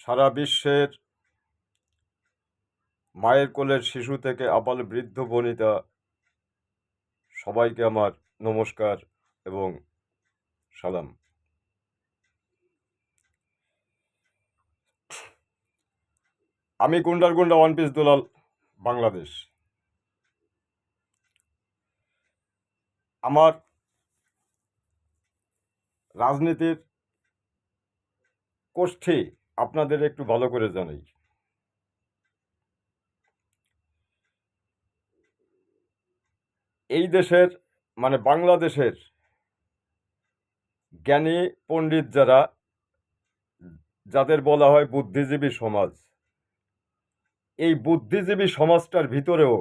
সারা বিশ্বের মায়ের কোলের শিশু থেকে আবাল বৃদ্ধ বনিতা সবাইকে আমার নমস্কার এবং সালাম। আমি গুন্ডার গুন্ডা ওয়ান পিস দুলাল, বাংলাদেশ। আমার রাজনীতির কোষ্ঠী আপনাদের একটু ভালো করে জানাই। এই দেশের মানে বাংলাদেশের জ্ঞানী পণ্ডিত যারা, যাদের বলা হয় বুদ্ধিজীবী সমাজ, এই বুদ্ধিজীবী সমাজটার ভিতরেও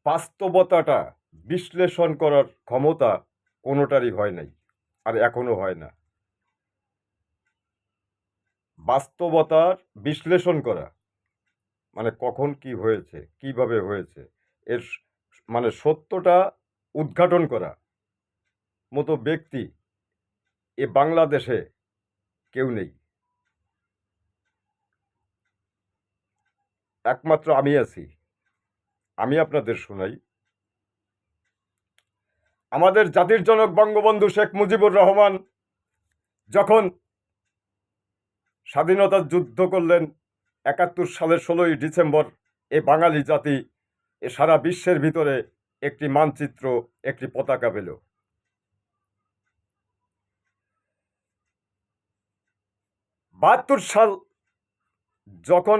বাস্তবতাটা বিশ্লেষণ করার ক্ষমতা কোনোটারই হয় নাই, আর এখনো হয় না। বাস্তবতার বিশ্লেষণ করা মানে কখন কি হয়েছে, কিভাবে হয়েছে, এর মানে সত্যটা উদ্ঘাটন করা মতো ব্যক্তি এ বাংলাদেশে কেউ নেই। একমাত্র আমি আছি। আমি আপনাদের শোনাই। আমাদের জাতির জনক বঙ্গবন্ধু শেখ মুজিবুর রহমান যখন স্বাধীনতার যুদ্ধ করলেন ৭১ সালের ১৬ই ডিসেম্বর, এ বাঙালি জাতি এ সারা বিশ্বের ভিতরে একটি মানচিত্র, একটি পতাকা পেল। ৭২ সাল যখন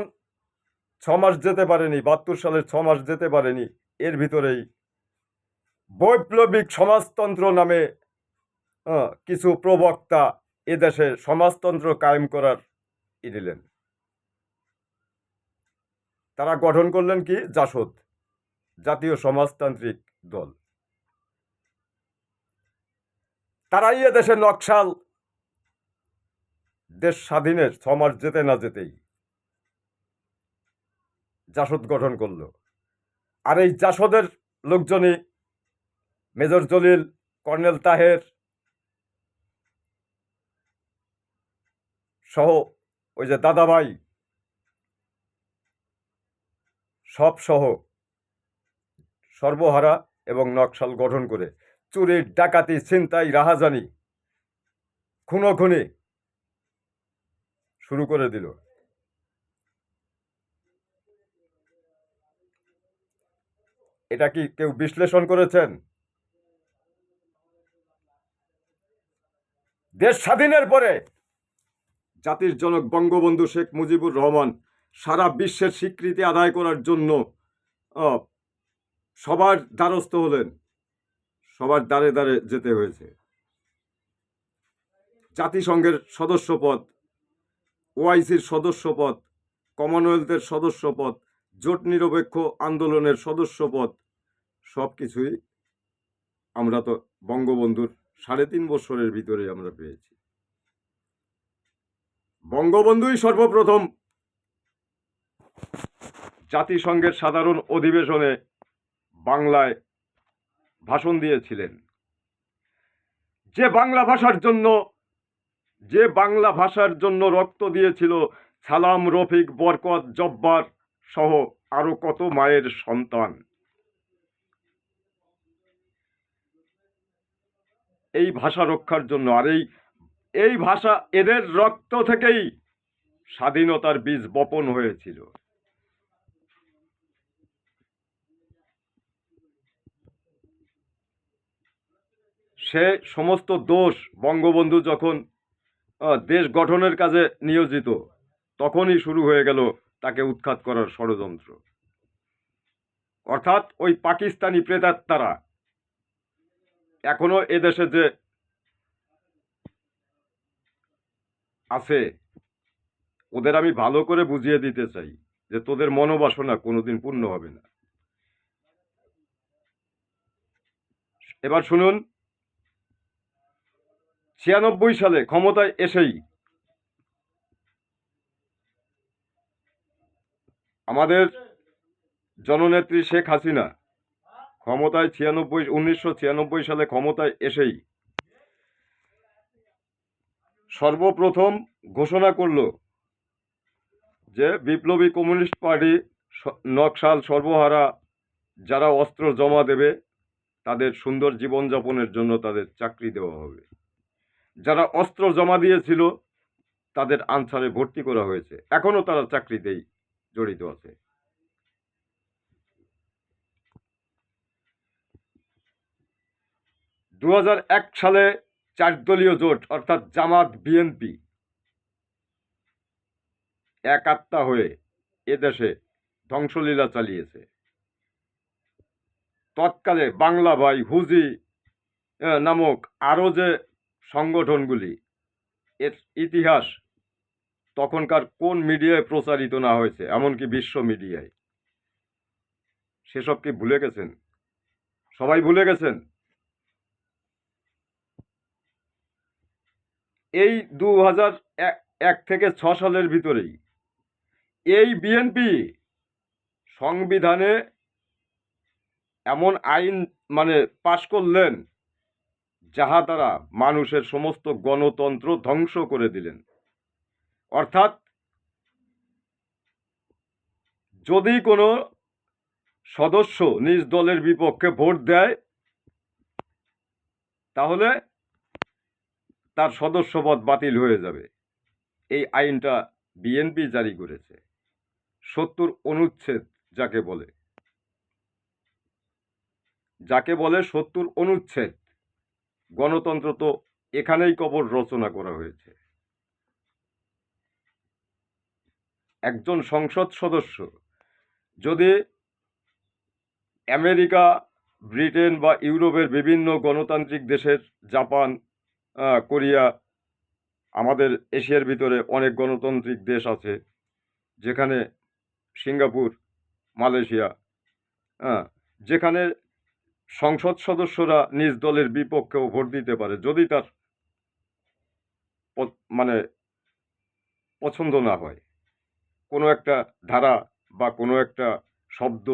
৬ মাস যেতে পারেনি, ৭২ সালের ৬ মাস যেতে পারেনি, এর ভিতরেই বৈপ্লবিক সমাজতন্ত্র নামে কিছু প্রবক্তা এদেশে সমাজতন্ত্র কায়েম করার দিলেন। তারা গঠন করলেন কি? জাসদ, জাতীয় সমাজতান্ত্রিক দল। তারাই এদেশে নকশাল দেশ স্বাধীনের ৬ মাস যেতে না যেতেই জাসদ গঠন করল। আর এই জাসদের লোকজনই মেজর জলিল, কর্নেল তাহের সহ ওই যে দাদাভাই সব সহ সর্বহারা এবং নকশাল গঠন করে চুরি, ডাকাতি, ছিনতাই, রাহাজানি, খুনোখুনি শুরু করে দিল। এটা কি কেউ বিশ্লেষণ করেছেন? দেশ স্বাধীনের পরে জাতির জনক বঙ্গবন্ধু শেখ মুজিবুর রহমান সারা বিশ্বের স্বীকৃতি আদায় করার জন্য সবার দ্বারস্থ হলেন, সবার দ্বারে দ্বারে যেতে হয়েছে। জাতিসংঘের সদস্যপদ, ওআইসির সদস্যপদ, কমনওয়েলথের সদস্যপদ, জোট নিরপেক্ষ আন্দোলনের সদস্যপদ, সব কিছুই আমরা তো বঙ্গবন্ধুর ৩.৫ বছরের ভিতরে আমরা পেয়েছি। বঙ্গবন্ধুই সর্বপ্রথম জাতিসংঘের সাধারণ অধিবেশনে বাংলায় ভাষণ দিয়েছিলেন। যে বাংলা ভাষার জন্য রক্ত দিয়েছিল সালাম, রফিক, বরকত, জব্বার সহ আরো কত মায়ের সন্তান, এই ভাষা রক্ষার জন্য। আর এই ভাষা, এদের রক্ত থেকেই স্বাধীনতার বীজ বপন হয়েছিল। সে সমস্ত দোষ বঙ্গবন্ধু যখন দেশ গঠনের কাজে নিয়োজিত, তখনই শুরু হয়ে গেল তাকে উৎখাত করার ষড়যন্ত্র। অর্থাৎ ওই পাকিস্তানি প্রেতাত্মারা এখনো এদেশে যে আছে, ওদের আমি ভালো করে বুঝিয়ে দিতে চাই যে তোদের মনোবাসনা কোনোদিন পূর্ণ হবে না। এবার শুনুন, ৯৬ সালে ক্ষমতায় এসেই আমাদের জননেত্রী শেখ হাসিনা ক্ষমতায় ১৯৯৬ সালে ক্ষমতায় এসেই সর্বপ্রথম ঘোষণা করলো যে বিপ্লবী কমিউনিস্ট পার্টি নকশাল সর্বহারা যারা অস্ত্র জমা দেবে তাদের সুন্দর জীবনযাপনের জন্য তাদের চাকরি দেওয়া হবে। যারা অস্ত্র জমা দিয়েছিল তাদের আনসারে ভর্তি করা হয়েছে, এখনো তারা চাকরিতেই জড়িত আছে। দু সালে 4 দলীয় জোট অর্থাৎ জামাত বিএনপি এক আত্মা হয়ে এদেশে ধ্বংসলীলা চালিয়েছে। তৎকালে বাংলা ভাই, হুজি নামক আরো যে সংগঠনগুলি, এর ইতিহাস তখনকার কোন মিডিয়ায় প্রচারিত না হয়েছে, এমনকি বিশ্ব মিডিয়ায়। সেসব কি ভুলে গেছেন? সবাই ভুলে গেছেন? এই 2001 থেকে 6 সালের ভিতরেই এই বিএনপি সংবিধানে এমন আইন পাশ করলেন যাহা দ্বারা মানুষের সমস্ত গণতন্ত্র ধ্বংস করে দিলেন। অর্থাৎ যদি কোনো সদস্য নিজ দলের বিপক্ষে ভোট দেয় তাহলে তার সদস্যপদ বাতিল হয়ে যাবে। এই আইনটা বিএনপি জারি করেছে। 70 অনুচ্ছেদ যাকে বলে 70 অনুচ্ছেদ। গণতন্ত্র তো এখানেই কবর রচনা করা হয়েছে। একজন সংসদ সদস্য যদি আমেরিকা, ব্রিটেন বা ইউরোপের বিভিন্ন গণতান্ত্রিক দেশের, জাপান, কোরিয়া, আমাদের এশিয়ার ভিতরে অনেক গণতান্ত্রিক দেশ আছে, যেখানে সিঙ্গাপুর, মালয়েশিয়া, যেখানে সংসদ সদস্যরা নিজ দলের বিপক্ষেও ভোট দিতে পারে যদি তার পছন্দ না হয়। কোনো একটা ধারা বা কোনো একটা শব্দ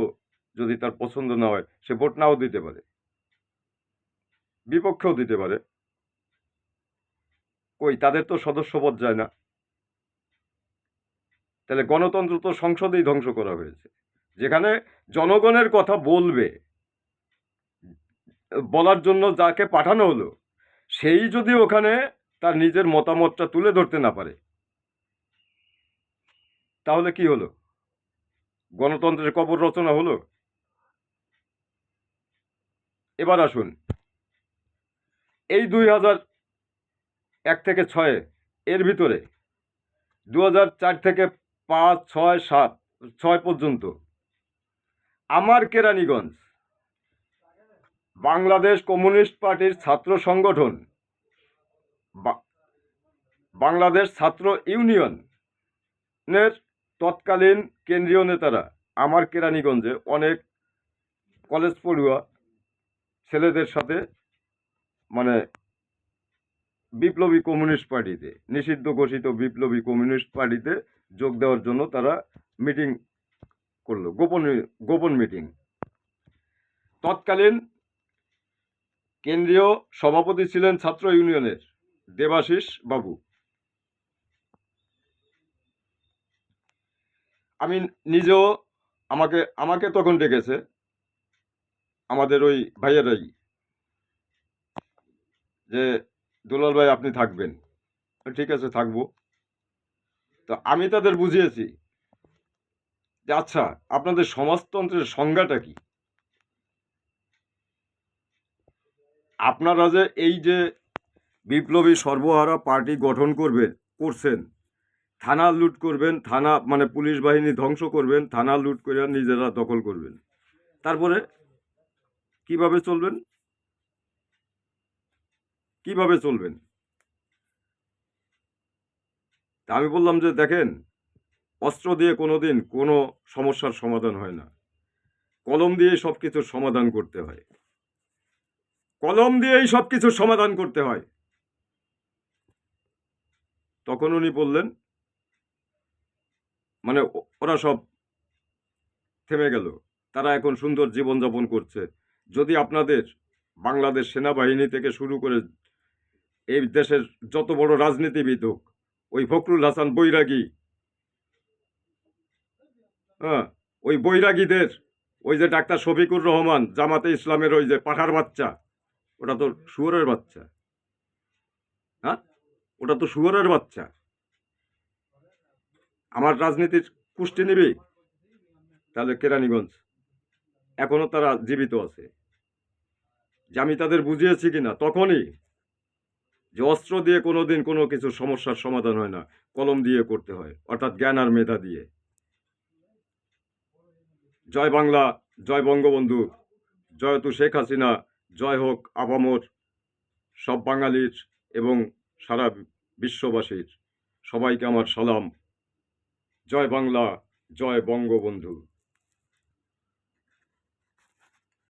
যদি তার পছন্দ না হয়, সে ভোট নাও দিতে পারে, বিপক্ষেও দিতে পারে। তাদের তো সদস্যপদ যায় না। তাহলে গণতন্ত্র তো সংসদেই ধ্বংস করা হয়েছে। যেখানে জনগণের কথা বলার জন্য যাকে পাঠানো হলো, সেই যদি ওখানে তার নিজের মতামতটা তুলে ধরতে না পারে, তাহলে কি হলো? গণতন্ত্রের কবর রচনা হলো। এবার আসুন, এই 2001 থেকে 6 এর ভিতরে 2004 থেকে 5, 6, 7, 6 পর্যন্ত আমার কেরানীগঞ্জ বাংলাদেশ কমিউনিস্ট পার্টির ছাত্র সংগঠন, বাংলাদেশ ছাত্র ইউনিয়নের তৎকালীন কেন্দ্রীয় নেতারা আমার কেরানীগঞ্জে অনেক কলেজ পড়ুয়া ছেলেদের সাথে বিপ্লবী কমিউনিস্ট পার্টিতে, নিষিদ্ধ ঘোষিত বিপ্লবী কমিউনিস্ট পার্টিতে যোগ দেওয়ার জন্য তারা মিটিং করলো, গোপন মিটিং। তৎকালীন কেন্দ্রীয় সভাপতি ছিলেন ছাত্র ইউনিয়নের দেবাশিস বাবু। আমি নিজেও, আমাকে তখন ডেকেছে আমাদের ওই ভাইয়েরাই, যে দুলাল ভাই আপনি থাকবেন। ঠিক আছে, থাকবো। তো আমি তাদের বুঝিয়েছি যে আচ্ছা, আপনাদের সমাজতন্ত্রের সংজ্ঞাটা কি? আপনারা যে এই যে বিপ্লবী সর্বহারা পার্টি গঠন করছেন, থানা লুট করবেন, থানা পুলিশ বাহিনী ধ্বংস করবেন, থানা লুট করে নিজেরা দখল করবেন, তারপরে কিভাবে চলবেন? আমি বললাম যে দেখেন, অস্ত্র দিয়ে কোনোদিন কোনো সমস্যার সমাধান হয় না, কলম দিয়েই সবকিছুর সমাধান করতে হয়। তখন উনি বললেন, ওরা সব থেমে গেল, তারা এখন সুন্দর জীবনযাপন করছে। যদি আপনাদের বাংলাদেশ সেনাবাহিনী থেকে শুরু করে এই দেশের যত বড় রাজনীতিবিদ হোক, ওই ফখরুল হাসান বৈরাগী, হ্যাঁ, ওই বৈরাগীদের, ওই যে ডাক্তার শফিকুর রহমান জামাতে ইসলামের ওই যে পাঠার বাচ্চা, ওটা তো শুয়োরের বাচ্চা। হ্যাঁ, ওটা তো শুয়োরের বাচ্চা। আমার রাজনীতির কুষ্টি নিবি? তাহলে কেরানীগঞ্জ এখনো তারা জীবিত আছে। যে আমি তাদের বুঝিয়েছি কিনা তখনই, যে অস্ত্র দিয়ে কোনোদিন কোনো কিছু সমস্যার সমাধান হয় না, কলম দিয়ে করতে হয়, অর্থাৎ জ্ঞান আর মেধা দিয়ে। জয় বাংলা, জয় বঙ্গবন্ধু, জয়তু শেখ হাসিনা, জয় হোক আপামর সব বাঙালির এবং সারা বিশ্ববাসীর। সবাইকে আমার সালাম। জয় বাংলা, জয় বঙ্গবন্ধু।